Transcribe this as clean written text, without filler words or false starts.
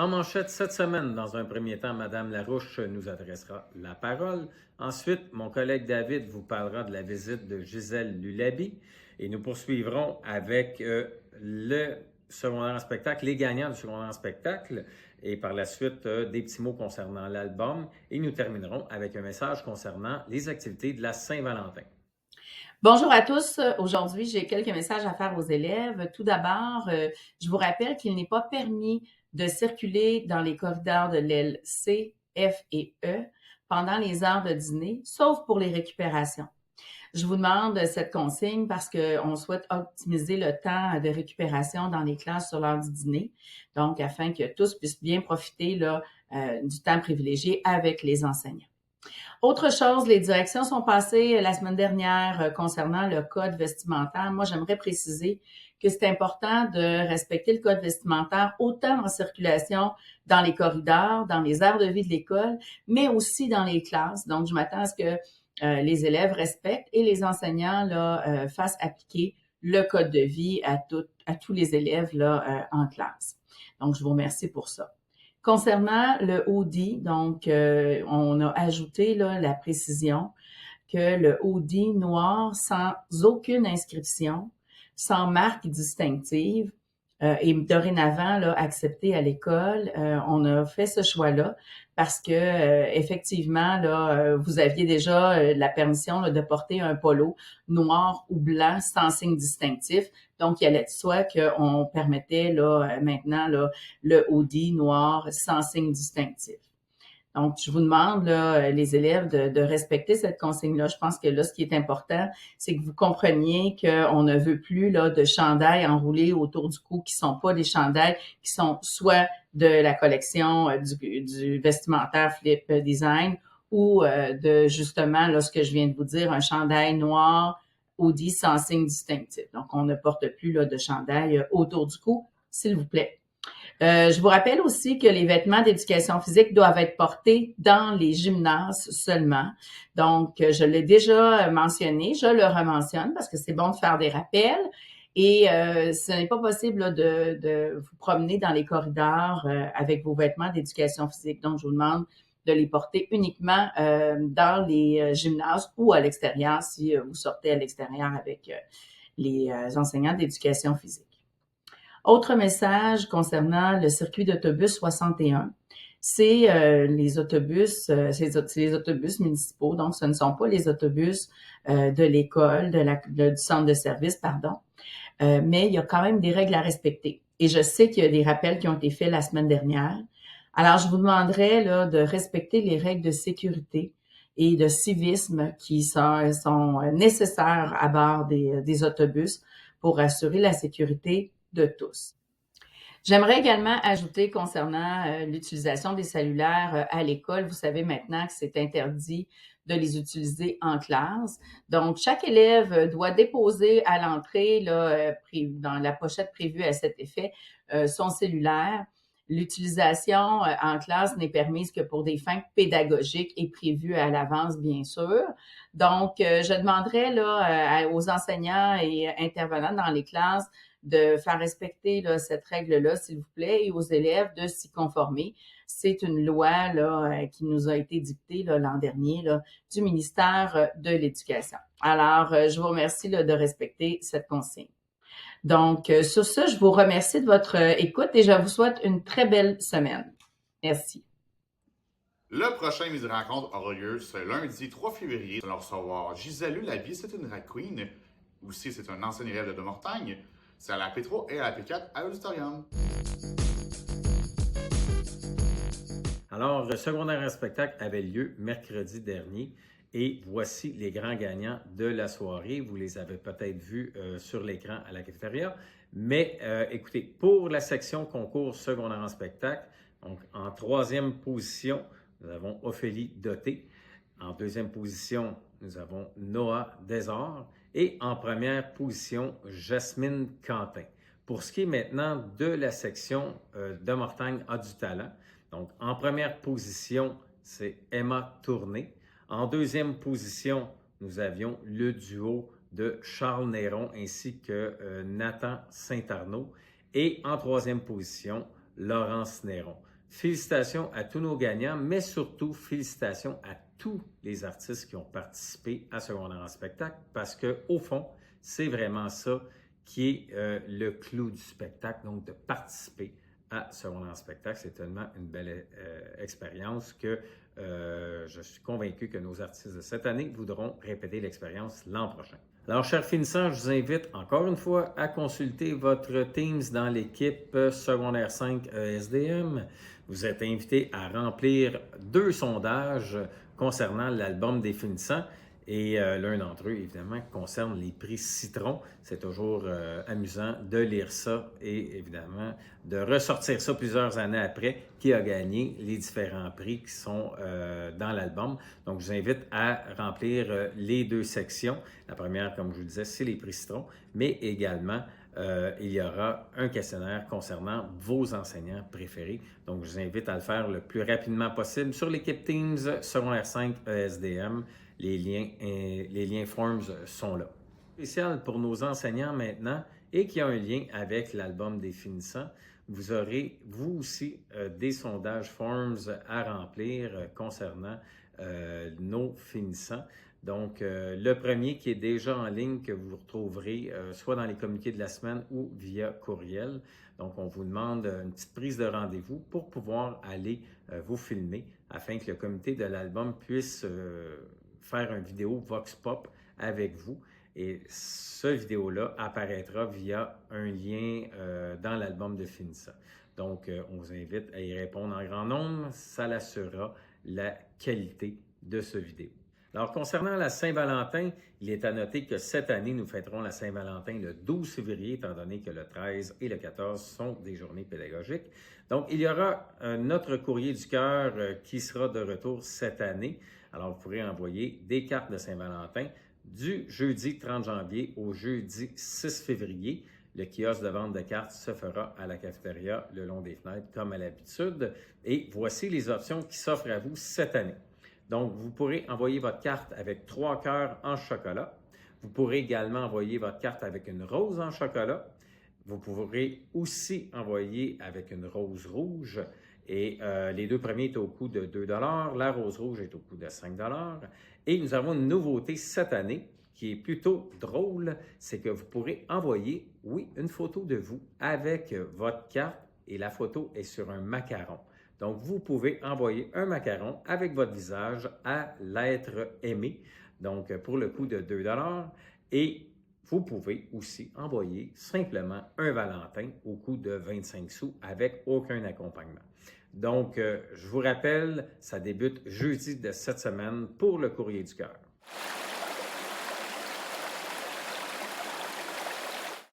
En manchette cette semaine, dans un premier temps, Madame Larouche nous adressera la parole. Ensuite, mon collègue David vous parlera de la visite de Gisèle Lulabi et nous poursuivrons avec le secondaire en spectacle, les gagnants du secondaire en spectacle et par la suite des petits mots concernant l'album et nous terminerons avec un message concernant les activités de la Saint-Valentin. Bonjour à tous. Aujourd'hui, j'ai quelques messages à faire aux élèves. Tout d'abord, je vous rappelle qu'il n'est pas permis de circuler dans les corridors de l'aile C, F et E pendant les heures de dîner, sauf pour les récupérations. Je vous demande cette consigne parce qu'on souhaite optimiser le temps de récupération dans les classes sur l'heure du dîner, donc afin que tous puissent bien profiter du temps privilégié avec les enseignants. Autre chose, les directions sont passées la semaine dernière concernant le code vestimentaire. Moi, j'aimerais préciser que c'est important de respecter le code vestimentaire autant en circulation dans les corridors, dans les aires de vie de l'école, mais aussi dans les classes. Donc, je m'attends à ce que les élèves respectent et les enseignants fassent appliquer le code de vie à tous les élèves en classe. Donc, je vous remercie pour ça. Concernant le hoodie, donc on a ajouté la précision que le hoodie noir sans aucune inscription, sans marque distinctive, est dorénavant accepté à l'école. On a fait ce choix-là parce que effectivement vous aviez déjà la permission de porter un polo noir ou blanc sans signe distinctif. Donc, il allait de soi qu'on permettait maintenant le hoodie noir sans signe distinctif. Donc, je vous demande, les élèves, de respecter cette consigne-là. Je pense que là, ce qui est important, c'est que vous compreniez qu'on ne veut plus de chandails enroulés autour du cou qui sont pas des chandails qui sont soit de la collection du vestimentaire Flip Design ou de justement, ce que je viens de vous dire, un chandail noir hoodie sans signe distinctif. Donc, on ne porte plus de chandail autour du cou, s'il vous plaît. Je vous rappelle aussi que les vêtements d'éducation physique doivent être portés dans les gymnases seulement. Donc, je l'ai déjà mentionné, je le rementionne parce que c'est bon de faire des rappels. Et ce n'est pas possible de vous promener dans les corridors avec vos vêtements d'éducation physique. Donc, je vous demande de les porter uniquement dans les gymnases ou à l'extérieur si vous sortez à l'extérieur avec les enseignants d'éducation physique. Autre message concernant le circuit d'autobus 61, c'est les autobus, c'est les autobus municipaux, donc ce ne sont pas les autobus de l'école, du centre de service, pardon, mais il y a quand même des règles à respecter. Et je sais qu'il y a des rappels qui ont été faits la semaine dernière. Alors, je vous demanderais de respecter les règles de sécurité et de civisme qui sont nécessaires à bord des autobus pour assurer la sécurité de tous. J'aimerais également ajouter concernant l'utilisation des cellulaires à l'école. Vous savez maintenant que c'est interdit de les utiliser en classe. Donc, chaque élève doit déposer à l'entrée, dans la pochette prévue à cet effet, son cellulaire. L'utilisation en classe n'est permise que pour des fins pédagogiques et prévues à l'avance, bien sûr. Donc, je demanderais aux enseignants et intervenants dans les classes de faire respecter cette règle-là, s'il vous plaît, et aux élèves de s'y conformer. C'est une loi qui nous a été dictée l'an dernier du ministère de l'Éducation. Alors, je vous remercie de respecter cette consigne. Donc, sur ce, je vous remercie de votre écoute et je vous souhaite une très belle semaine. Merci. Le prochain Midi Rencontre aura lieu ce lundi 3 février. Nous allons recevoir Gisèle Lulabi, c'est une drag queen. Aussi, c'est un ancien élève de Demortagne. C'est à la P3 et à la P4 à l'auditorium. Alors, le secondaire en spectacle avait lieu mercredi dernier et voici les grands gagnants de la soirée. Vous les avez peut-être vus sur l'écran à la cafétéria. Mais écoutez, pour la section concours secondaire en spectacle, donc en troisième position, nous avons Ophélie Doté. En deuxième position, nous avons Noah Desor. Et en première position, Jasmine Quentin. Pour ce qui est maintenant de la section Demortagne a du talent, donc en première position, c'est Emma Tourné. En deuxième position, nous avions le duo de Charles Néron ainsi que Nathan Saint-Arnaud. Et en troisième position, Laurence Néron. Félicitations à tous nos gagnants, mais surtout félicitations à tous les artistes qui ont participé à Secondaire en spectacle parce qu'au fond, c'est vraiment ça qui est le clou du spectacle, donc de participer à Secondaire en spectacle. C'est tellement une belle expérience que je suis convaincu que nos artistes de cette année voudront répéter l'expérience l'an prochain. Alors, chers finissants, je vous invite encore une fois à consulter votre Teams dans l'équipe Secondaire 5 ESDM. Vous êtes invité à remplir 2 sondages concernant l'album des finissants et l'un d'entre eux, évidemment, concerne les prix Citron. C'est toujours amusant de lire ça et évidemment de ressortir ça plusieurs années après, qui a gagné les différents prix qui sont dans l'album. Donc, je vous invite à remplir les 2 sections. La première, comme je vous disais, c'est les prix Citron, mais également, il y aura un questionnaire concernant vos enseignants préférés. Donc, je vous invite à le faire le plus rapidement possible sur l'équipe Teams Secondaire 5 ESDM. Les liens Forms sont là. Spécial pour nos enseignants maintenant et qui a un lien avec l'album des finissants. Vous aurez, vous aussi, des sondages Forms à remplir concernant nos finissants. Donc, le premier qui est déjà en ligne, que vous retrouverez soit dans les communiqués de la semaine ou via courriel. Donc, on vous demande une petite prise de rendez-vous pour pouvoir aller vous filmer afin que le comité de l'album puisse faire une vidéo Vox Pop avec vous. Et ce vidéo-là apparaîtra via un lien dans l'album de finissant. Donc, on vous invite à y répondre en grand nombre. Ça l'assurera la qualité de ce vidéo. Alors, concernant la Saint-Valentin, il est à noter que cette année, nous fêterons la Saint-Valentin le 12 février, étant donné que le 13 et le 14 sont des journées pédagogiques. Donc, il y aura notre courrier du cœur qui sera de retour cette année. Alors, vous pourrez envoyer des cartes de Saint-Valentin du jeudi 30 janvier au jeudi 6 février. Le kiosque de vente de cartes se fera à la cafétéria le long des fenêtres comme à l'habitude. Et voici les options qui s'offrent à vous cette année. Donc, vous pourrez envoyer votre carte avec 3 cœurs en chocolat. Vous pourrez également envoyer votre carte avec une rose en chocolat. Vous pourrez aussi envoyer avec une rose rouge. Et les 2 premiers est au coût de 2 $. La rose rouge est au coût de 5 $. Et nous avons une nouveauté cette année qui est plutôt drôle. C'est que vous pourrez envoyer, oui, une photo de vous avec votre carte et la photo est sur un macaron. Donc, vous pouvez envoyer un macaron avec votre visage à l'être aimé, donc pour le coût de 2 $. Et vous pouvez aussi envoyer simplement un Valentin au coût de 25 sous avec aucun accompagnement. Donc, je vous rappelle, ça débute jeudi de cette semaine pour le courrier du cœur.